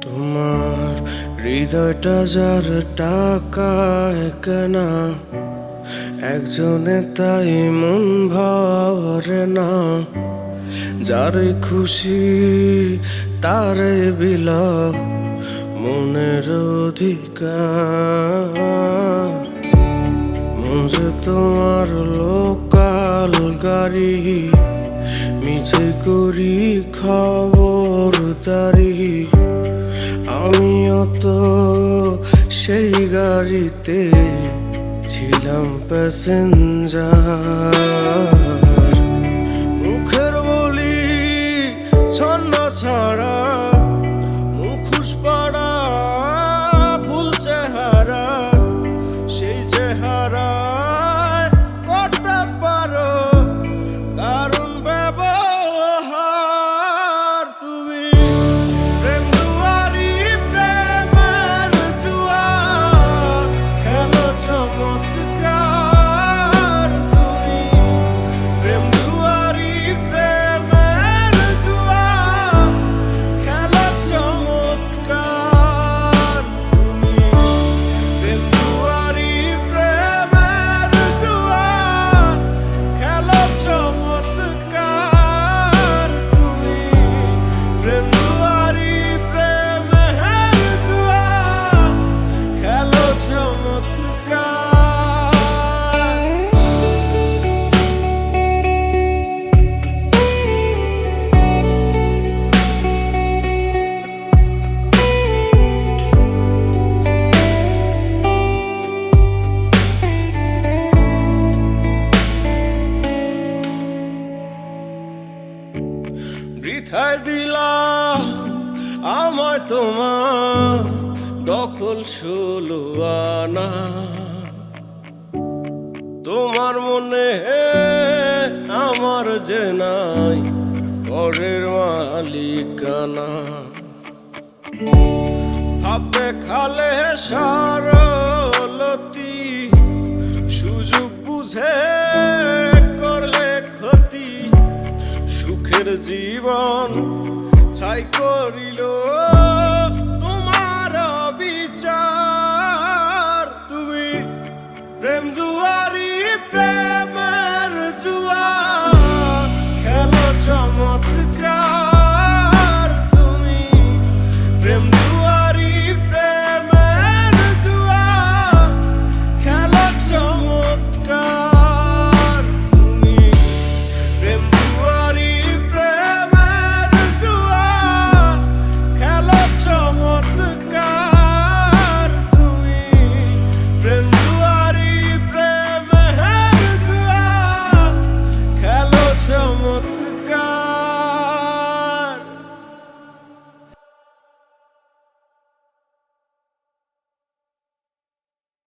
তোমার হৃদয়টা যার টাকায় কেনা, একজনে তাই মন ভরে না। যারে খুশি তারে বিলাপ মনের অধিকার। মন যে তোমার লোকাল গাড়ি, মিছে করি খবরদারি। আমিও তো সেই গাড়িতে ছিলাম প্যাসেঞ্জার। মুখের বলি ছন্ন ছাড়া, মুখোশ পাড়া ভুল চেহারা। সেই চেহারায় করতে পারো দারুণ ব্যবহার। তুমি প্রেম দুয়ারি, প্রেমের জুয়ার খেলো চমৎকার। তুমি প্রেম দুয়ারি, প্রেমের জুয়ার খেলো চমৎকার। তুমি প্রেম দুয়ারি, প্রেমের জুয়ার খেলো চমৎকার। তুমি প্রেম দুয়ারি, প্রেমের জুয়ার খেলো চমৎকার। বৃথায় দিলাম আমায় তোমার দখল 16 আনা। তোমার মনে আমার যে নাই পরের মালিকানা। ভাববে খালে সারলতি, সুযোগ বুঝে করলে ক্ষতি। সুখের জীবন ছাই করিল তোমার বিচার। তুমি প্রেম জুয়ারি, প্রেম